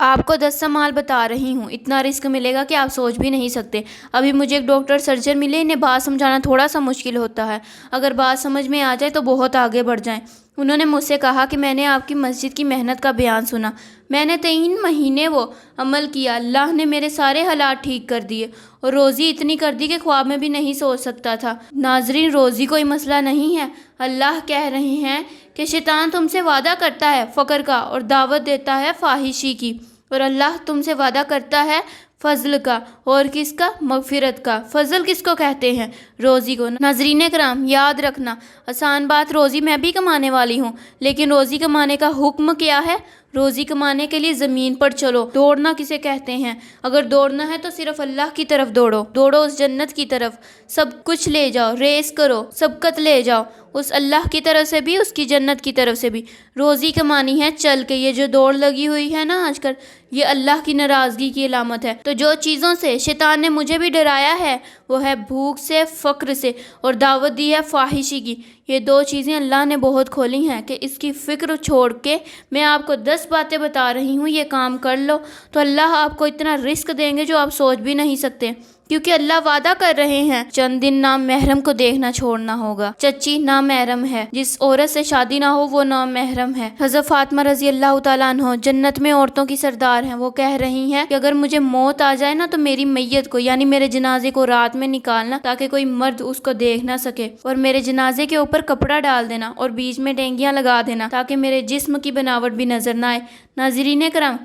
آپ کو 10 سوال بتا رہی ہوں، اتنا رزق ملے گا کہ آپ سوچ بھی نہیں سکتے۔ ابھی مجھے ایک ڈاکٹر سرجن ملے، انہیں بات سمجھانا تھوڑا سا مشکل ہوتا ہے، اگر بات سمجھ میں آ جائے تو بہت آگے بڑھ جائیں۔ انہوں نے مجھ سے کہا کہ میں نے آپ کی مسجد کی محنت کا بیان سنا، میں نے 3 مہینے وہ عمل کیا، اللہ نے میرے سارے حالات ٹھیک کر دیے اور روزی اتنی کر دی کہ خواب میں بھی نہیں سوچ سکتا تھا۔ ناظرین، روزی کوئی مسئلہ نہیں ہے۔ اللہ کہہ رہے ہیں کہ شیطان تم سے وعدہ کرتا ہے فقر کا اور دعوت دیتا ہے فاحشی کی، اور اللہ تم سے وعدہ کرتا ہے فضل کا، اور کس کا؟ مغفرت کا۔ فضل کس کو کہتے ہیں؟ روزی کو۔ ناظرین کرام، یاد رکھنا، آسان بات، روزی میں بھی کمانے والی ہوں، لیکن روزی کمانے کا حکم کیا ہے؟ روزی کمانے کے لیے زمین پر چلو۔ دوڑنا کسے کہتے ہیں؟ اگر دوڑنا ہے تو صرف اللہ کی طرف دوڑو، دوڑو اس جنت کی طرف، سب کچھ لے جاؤ، ریس کرو، سبقت لے جاؤ، اس اللہ کی طرف سے بھی، اس کی جنت کی طرف سے بھی۔ روزی کمانی ہے چل کے۔ یہ جو دوڑ لگی ہوئی ہے نا آج کل، یہ اللہ کی ناراضگی کی علامت ہے۔ تو جو چیزوں سے شیطان نے مجھے بھی ڈرایا ہے وہ ہے بھوک سے، فقر سے، اور دعوت دی ہے فاحشی کی۔ یہ 2 چیزیں اللہ نے بہت کھولی ہیں کہ اس کی فکر چھوڑ کے میں آپ کو 10 باتیں بتا رہی ہوں، یہ کام کر لو تو اللہ آپ کو اتنا رزق دیں گے جو آپ سوچ بھی نہیں سکتے، کیونکہ اللہ وعدہ کر رہے ہیں چند دن نام محرم کو دیکھنا چھوڑنا ہوگا۔ چچی نامحرم ہے، جس عورت سے شادی نہ ہو وہ نامحرم ہے۔ حضرت فاطمہ رضی اللہ تعالیٰ عنہ جنت میں عورتوں کی سردار ہیں، وہ کہہ رہی ہیں کہ اگر مجھے موت آ جائے نا تو میری میت کو، یعنی میرے جنازے کو رات میں نکالنا تاکہ کوئی مرد اس کو دیکھ نہ سکے، اور میرے جنازے کے اوپر کپڑا ڈال دینا اور بیچ میں ڈینگیاں لگا دینا تاکہ میرے جسم کی بناوٹ بھی نظر نہ آئے۔ ناظرین کرام،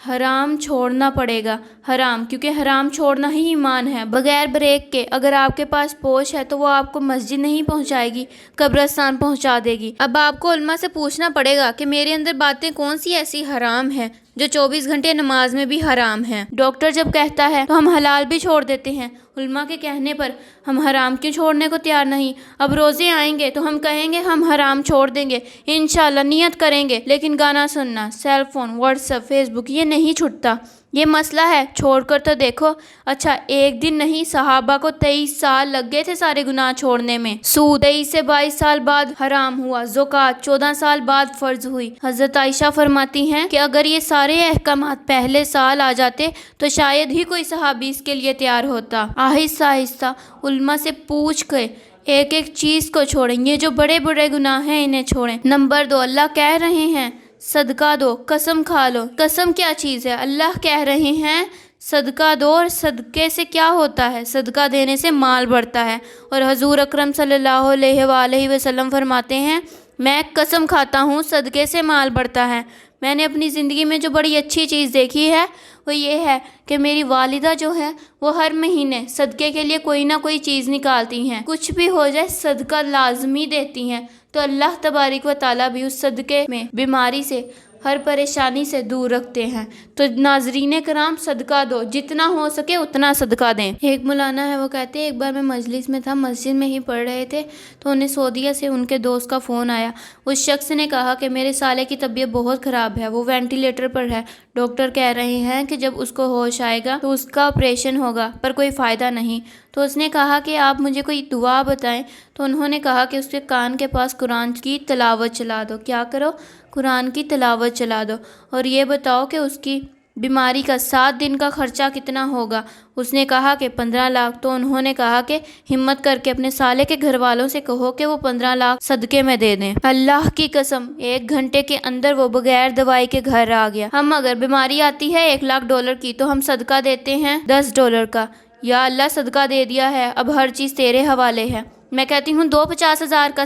حرام چھوڑنا پڑے گا، حرام، کیونکہ حرام چھوڑنا ہی ایمان ہے۔ بغیر بریک کے اگر آپ کے پاس پوش ہے تو وہ آپ کو مسجد نہیں پہنچائے گی، قبرستان پہنچا دے گی۔ اب آپ کو علماء سے پوچھنا پڑے گا کہ میرے اندر باتیں کون سی ایسی حرام ہیں جو 24 گھنٹے نماز میں بھی حرام ہیں۔ ڈاکٹر جب کہتا ہے تو ہم حلال بھی چھوڑ دیتے ہیں، علماء کے کہنے پر ہم حرام کیوں چھوڑنے کو تیار نہیں؟ اب روزے آئیں گے تو ہم کہیں گے ہم حرام چھوڑ دیں گے، انشاءاللہ نیت کریں گے، لیکن گانا سننا، cell phone, WhatsApp, Facebook, یہ نہیں چھٹتا۔ یہ مسئلہ ہے، چھوڑ کر تو دیکھو۔ اچھا، ایک دن نہیں، صحابہ کو 23 سال لگ گئے تھے سارے گناہ چھوڑنے میں۔ سود 23 سے 22 سال بعد حرام ہوا، زکوٰۃ 14 سال بعد فرض ہوئی۔ حضرت عائشہ فرماتی ہیں کہ اگر یہ سارے احکامات پہلے سال آ جاتے تو شاید ہی کوئی صحابی اس کے لیے تیار ہوتا۔ آہستہ آہستہ علماء سے پوچھ کے ایک ایک چیز کو چھوڑیں، یہ جو بڑے بڑے گناہ ہیں انہیں چھوڑیں۔ نمبر 2، اللہ کہہ رہے ہیں صدقہ دو، قسم کھا لو۔ قسم کیا چیز ہے؟ اللہ کہہ رہے ہیں صدقہ دو، اور صدقے سے کیا ہوتا ہے؟ صدقہ دینے سے مال بڑھتا ہے، اور حضور اکرم صلی اللہ علیہ وآلہ وسلم فرماتے ہیں میں قسم کھاتا ہوں صدقے سے مال بڑھتا ہے۔ میں نے اپنی زندگی میں جو بڑی اچھی چیز دیکھی ہے وہ یہ ہے کہ میری والدہ جو ہے وہ ہر مہینے صدقے کے لیے کوئی نہ کوئی چیز نکالتی ہیں، کچھ بھی ہو جائے صدقہ لازمی دیتی ہیں، تو اللہ تبارک و تعالیٰ بھی اس صدقے میں بیماری سے، ہر پریشانی سے دور رکھتے ہیں۔ تو ناظرین کرام، صدقہ دو، جتنا ہو سکے اتنا صدقہ دیں۔ ایک مولانا ہے، وہ کہتے ہیں ایک بار میں مجلس میں تھا، مسجد میں ہی پڑھ رہے تھے تو انہیں سعودیہ سے ان کے دوست کا فون آیا۔ اس شخص نے کہا کہ میرے سالے کی طبیعت بہت خراب ہے، وہ وینٹیلیٹر پر ہے، ڈاکٹر کہہ رہے ہیں کہ جب اس کو ہوش آئے گا تو اس کا آپریشن ہوگا، پر کوئی فائدہ نہیں۔ تو اس نے کہا کہ آپ مجھے کوئی دعا بتائیں، تو انہوں نے کہا کہ اس کے کان کے پاس قرآن کی تلاوت چلا دو۔ کیا کرو؟ قرآن کی تلاوت چلا دو، اور یہ بتاؤ کہ اس کی بیماری کا 7 دن کا خرچہ کتنا ہوگا؟ اس نے کہا کہ 15 لاکھ۔ تو انہوں نے کہا کہ ہمت کر کے اپنے سالے کے گھر والوں سے کہو کہ وہ 15 لاکھ صدقے میں دے دیں۔ اللہ کی قسم 1 گھنٹے کے اندر وہ بغیر دوائی کے گھر آ گیا۔ ہم اگر بیماری آتی ہے $1,00,000 کی تو ہم صدقہ دیتے ہیں $10 کا، یا اللہ صدقہ دے دیا ہے، اب ہر چیز تیرے حوالے ہے۔ میں کہتی ہوں دو 50,000 کا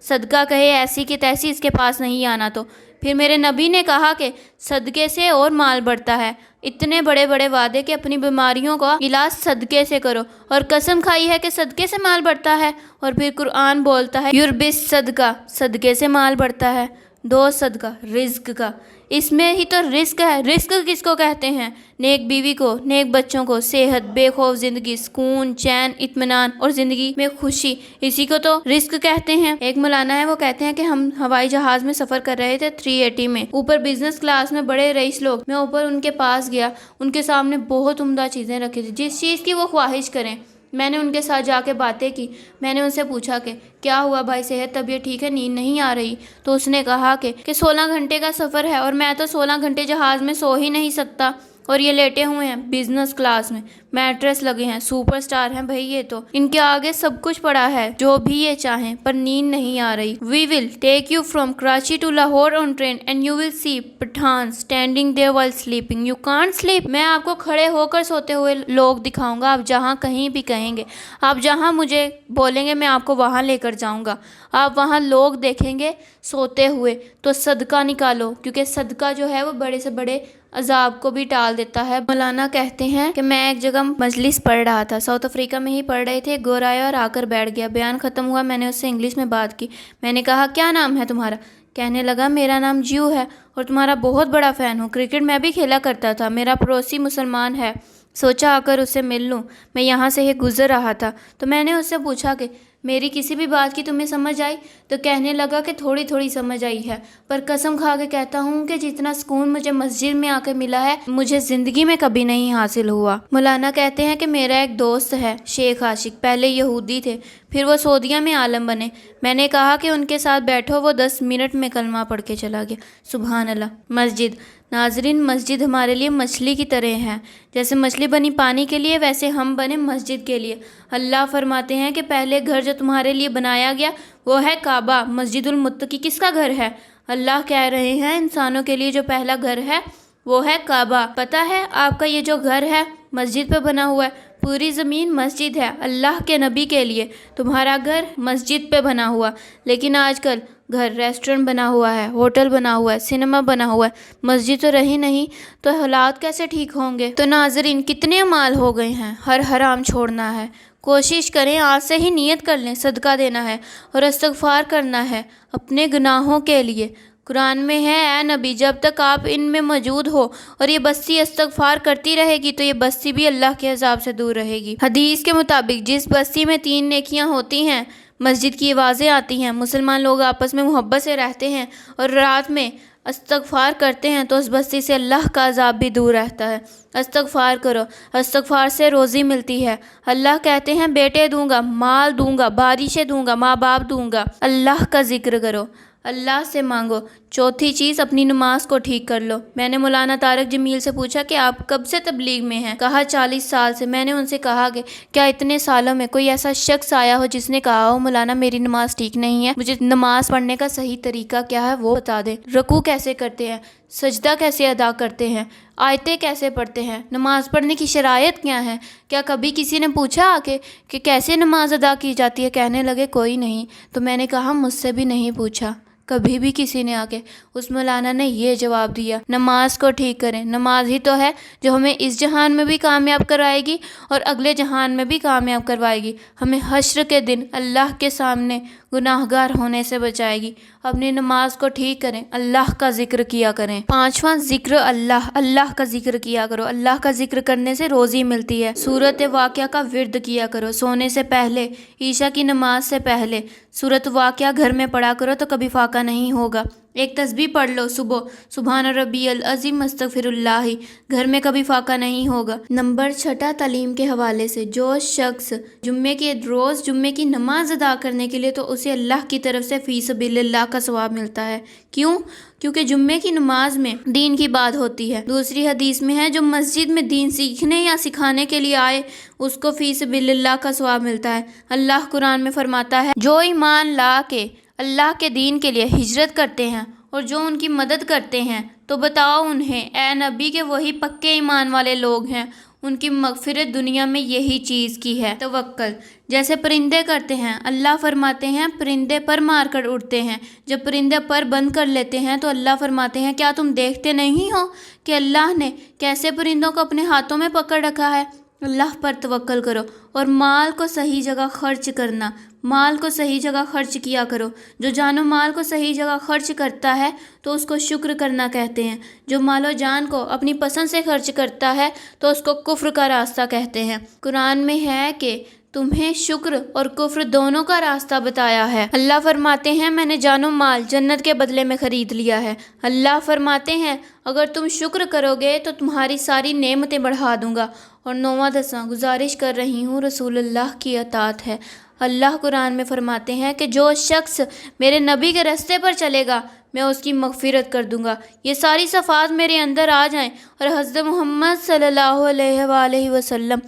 صدقہ کہے ایسی کہ تیسی اس کے پاس نہیں آنا۔ تو پھر میرے نبی نے کہا کہ صدقے سے اور مال بڑھتا ہے۔ اتنے بڑے بڑے وعدے کہ اپنی بیماریوں کا علاج صدقے سے کرو، اور قسم کھائی ہے کہ صدقے سے مال بڑھتا ہے، اور پھر قرآن بولتا ہے یربس صدقہ، صدقے سے مال بڑھتا ہے۔ 2 صدقہ رزق کا، اس میں ہی تو رزق ہے۔ رزق کس کو کہتے ہیں؟ نیک بیوی کو، نیک بچوں کو، صحت، بے خوف زندگی، سکون، چین، اطمینان اور زندگی میں خوشی، اسی کو تو رزق کہتے ہیں۔ ایک مولانا ہے، وہ کہتے ہیں کہ ہم ہوائی جہاز میں سفر کر رہے تھے 380 میں، اوپر بزنس کلاس میں بڑے رئیس لوگ، میں اوپر ان کے پاس گیا، ان کے سامنے بہت عمدہ چیزیں رکھی تھی، جس چیز کی وہ خواہش کریں میں نے ان کے ساتھ جا کے باتیں کی۔ میں نے ان سے پوچھا کہ کیا ہوا بھائی، صحت طبیعت ٹھیک ہے، نیند نہیں آ رہی؟ تو اس نے کہا کہ 16 گھنٹے کا سفر ہے اور میں تو 16 گھنٹے جہاز میں سو ہی نہیں سکتا، اور یہ لیٹے ہوئے ہیں بزنس کلاس میں، میٹریس لگے ہیں، سپر سٹار ہیں بھائی، یہ تو ان کے آگے سب کچھ پڑا ہے جو بھی یہ چاہیں، پر نیند نہیں آ رہی۔ We will take you from Karachi to Lahore on train and you will see Pathan standing there while sleeping, you can't sleep. میں آپ کو کھڑے ہو کر سوتے ہوئے لوگ دکھاؤں گا، آپ جہاں کہیں بھی کہیں گے، آپ جہاں مجھے بولیں گے میں آپ کو وہاں لے کر جاؤں گا، آپ وہاں لوگ دیکھیں گے سوتے ہوئے، تو صدقہ نکالو، کیونکہ صدقہ جو ہے وہ بڑے سے بڑے عذاب کو بھی ٹال دیتا ہے۔ مولانا کہتے ہیں کہ میں ایک جگہ مجلس پڑھ رہا تھا، ساؤتھ افریقہ میں ہی پڑھ رہے تھے، گورا آیا اور آ کر بیٹھ گیا، بیان ختم ہوا، میں نے اس سے انگلش میں بات کی، میں نے کہا کیا نام ہے تمہارا؟ کہنے لگا میرا نام جیو ہے اور تمہارا بہت بڑا فین ہوں، کرکٹ میں بھی کھیلا کرتا تھا، میرا پڑوسی مسلمان ہے، سوچا آ کر اس سے مل لوں، میں یہاں سے ہی گزر رہا تھا۔ تو میں نے اس سے پوچھا کہ میری کسی بھی بات کی تمہیں سمجھ آئی؟ تو کہنے لگا کہ تھوڑی تھوڑی سمجھ آئی ہے، پر قسم کھا کے کہتا ہوں کہ جتنا سکون مجھے مسجد میں آ کے ملا ہے مجھے زندگی میں کبھی نہیں حاصل ہوا۔ مولانا کہتے ہیں کہ میرا ایک دوست ہے شیخ عاشق، پہلے یہودی تھے، پھر وہ سعودیہ میں عالم بنے، میں نے کہا کہ ان کے ساتھ بیٹھو، وہ 10 منٹ میں کلمہ پڑھ کے چلا گیا۔ سبحان اللہ۔ مسجد، ناظرین، مسجد ہمارے لیے مچھلی کی طرح ہے، جیسے مچھلی بنی پانی کے لیے ویسے ہم بنے مسجد کے لیے۔ اللہ فرماتے ہیں کہ پہلے گھر جو تمہارے لیے بنایا گیا وہ ہے کعبہ، مسجد المتقی کس کا گھر ہے؟ اللہ کہہ رہے ہیں انسانوں کے لیے جو پہلا گھر ہے وہ ہے کعبہ۔ پتہ ہے آپ کا یہ جو گھر ہے مسجد پہ بنا ہوا ہے، پوری زمین مسجد ہے اللہ کے نبی کے لیے، تمہارا گھر مسجد پہ بنا ہوا، لیکن آج کل گھر ریسٹورنٹ بنا ہوا ہے، ہوٹل بنا ہوا ہے، سینما بنا ہوا ہے، مسجد تو رہی نہیں، تو حالات کیسے ٹھیک ہوں گے؟ تو ناظرین کتنے اعمال ہو گئے ہیں، ہر حرام چھوڑنا ہے، کوشش کریں آج سے ہی نیت کر لیں، صدقہ دینا ہے اور استغفار کرنا ہے اپنے گناہوں کے لیے۔ قرآن میں ہے اے نبی جب تک آپ ان میں موجود ہو اور یہ بستی استغفار کرتی رہے گی تو یہ بستی بھی اللہ کے عذاب سے دور رہے گی۔ حدیث کے مطابق جس بستی میں 3 نیکیاں ہوتی ہیں، مسجد کی آوازیں آتی ہیں، مسلمان لوگ آپس میں محبت سے رہتے ہیں اور رات میں استغفار کرتے ہیں، تو اس بستی سے اللہ کا عذاب بھی دور رہتا ہے۔ استغفار کرو، استغفار سے روزی ملتی ہے۔ اللہ کہتے ہیں بیٹے دوں گا، مال دوں گا، بارشیں دوں گا، ماں باپ دوں گا۔ اللہ کا ذکر کرو، اللہ سے مانگو۔ چوتھی چیز، اپنی نماز کو ٹھیک کر لو۔ میں نے مولانا طارق جمیل سے پوچھا کہ آپ کب سے تبلیغ میں ہیں؟ کہا 40 سال سے۔ میں نے ان سے کہا کہ کیا اتنے سالوں میں کوئی ایسا شخص آیا ہو جس نے کہا ہو مولانا میری نماز ٹھیک نہیں ہے، مجھے نماز پڑھنے کا صحیح طریقہ کیا ہے وہ بتا دیں، رکوع کیسے کرتے ہیں، سجدہ کیسے ادا کرتے ہیں، آیتیں کیسے پڑھتے ہیں، نماز پڑھنے کی شرائط کیا ہیں؟ کیا کبھی کسی نے پوچھا کہ کیسے نماز ادا کی جاتی ہے؟ کہنے لگے کوئی نہیں۔ تو میں نے کہا مجھ سے بھی نہیں پوچھا کبھی بھی کسی نے آ کے۔ اس مولانا نے یہ جواب دیا، نماز کو ٹھیک کریں، نماز ہی تو ہے جو ہمیں اس جہان میں بھی کامیاب کروائے گی اور اگلے جہان میں بھی کامیاب کروائے گی، ہمیں حشر کے دن اللہ کے سامنے گناہ گار ہونے سے بچائے گی۔ اپنی نماز کو ٹھیک کریں، اللہ کا ذکر کیا کریں۔ 5واں ذکر اللہ، اللہ کا ذکر کیا کرو، اللہ کا ذکر کرنے سے روزی ملتی ہے۔ سورۃ واقعہ کا ورد کیا کرو، سونے سے پہلے، عشاء کی نماز سے پہلے سورۃ واقعہ گھر میں پڑھا کرو تو کبھی فاقہ نہیں ہوگا۔ ایک تسبیح پڑھ لو صبح، سبحان ربی العظیم استغفر اللہ، گھر میں کبھی فاقہ نہیں ہوگا۔ نمبر 6، تعلیم کے حوالے سے جو شخص جمعے کے روز جمعے کی نماز ادا کرنے کے لیے تو اسے اللہ کی طرف سے فی سبیل اللہ کا ثواب ملتا ہے۔ کیوں؟ کیونکہ جمعے کی نماز میں دین کی بات ہوتی ہے۔ دوسری حدیث میں ہے جو مسجد میں دین سیکھنے یا سکھانے کے لیے آئے اس کو فی سبیل اللہ کا ثواب ملتا ہے۔ اللہ قرآن میں فرماتا ہے جو ایمان لا کے اللہ کے دین کے لیے ہجرت کرتے ہیں اور جو ان کی مدد کرتے ہیں تو بتاؤ انہیں اے نبی کہ وہی پکے ایمان والے لوگ ہیں، ان کی مغفرت دنیا میں یہی چیز کی ہے، توکل۔ جیسے پرندے کرتے ہیں، اللہ فرماتے ہیں پرندے پر مار کر اڑتے ہیں، جب پرندے پر بند کر لیتے ہیں تو اللہ فرماتے ہیں کیا تم دیکھتے نہیں ہو کہ اللہ نے کیسے پرندوں کو اپنے ہاتھوں میں پکڑ رکھا ہے؟ اللہ پر توکل کرو اور مال کو صحیح جگہ خرچ کرنا، مال کو صحیح جگہ خرچ کیا کرو۔ جو جان و مال کو صحیح جگہ خرچ کرتا ہے تو اس کو شکر کرنا کہتے ہیں، جو مال و جان کو اپنی پسند سے خرچ کرتا ہے تو اس کو کفر کا راستہ کہتے ہیں۔ قرآن میں ہے کہ تمہیں شکر اور کفر دونوں کا راستہ بتایا ہے۔ اللہ فرماتے ہیں میں نے جان و مال جنت کے بدلے میں خرید لیا ہے۔ اللہ فرماتے ہیں اگر تم شکر کرو گے تو تمہاری ساری نعمتیں بڑھا دوں گا۔ اور 9واں 10واں گزارش کر رہی ہوں رسول اللہ کی اطاعت ہے۔ اللہ قرآن میں فرماتے ہیں کہ جو شخص میرے نبی کے راستے پر چلے گا میں اس کی مغفرت کر دوں گا۔ یہ ساری صفات میرے اندر آ جائیں اور حضرت محمد صلی اللہ علیہ وآلہ وسلم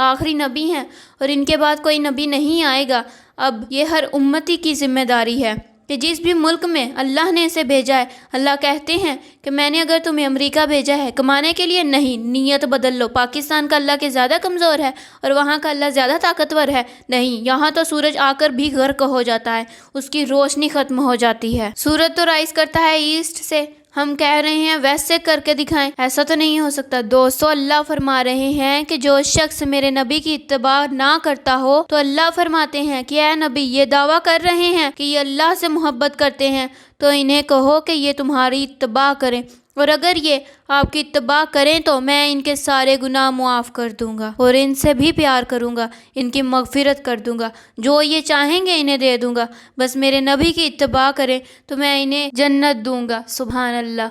آخری نبی ہیں اور ان کے بعد کوئی نبی نہیں آئے گا۔ اب یہ ہر امتی کی ذمہ داری ہے کہ جس بھی ملک میں اللہ نے اسے بھیجا ہے، اللہ کہتے ہیں کہ میں نے اگر تمہیں امریکہ بھیجا ہے کمانے کے لیے، نہیں، نیت بدل لو۔ پاکستان کا اللہ کے زیادہ کمزور ہے اور وہاں کا اللہ زیادہ طاقتور ہے، نہیں، یہاں تو سورج آ کر بھی غرق ہو جاتا ہے، اس کی روشنی ختم ہو جاتی ہے۔ سورج تو رائز کرتا ہے ایسٹ سے، ہم کہہ رہے ہیں ویسٹ سے کر کے دکھائیں، ایسا تو نہیں ہو سکتا۔ دوستو اللہ فرما رہے ہیں کہ جو شخص میرے نبی کی اتباع نہ کرتا ہو تو اللہ فرماتے ہیں کہ اے نبی یہ دعویٰ کر رہے ہیں کہ یہ اللہ سے محبت کرتے ہیں تو انہیں کہو کہ یہ تمہاری اتباع کریں، اور اگر یہ آپ کی اتباع کریں تو میں ان کے سارے گناہ معاف کر دوں گا اور ان سے بھی پیار کروں گا، ان کی مغفرت کر دوں گا، جو یہ چاہیں گے انہیں دے دوں گا، بس میرے نبی کی اتباع کریں تو میں انہیں جنت دوں گا۔ سبحان اللہ۔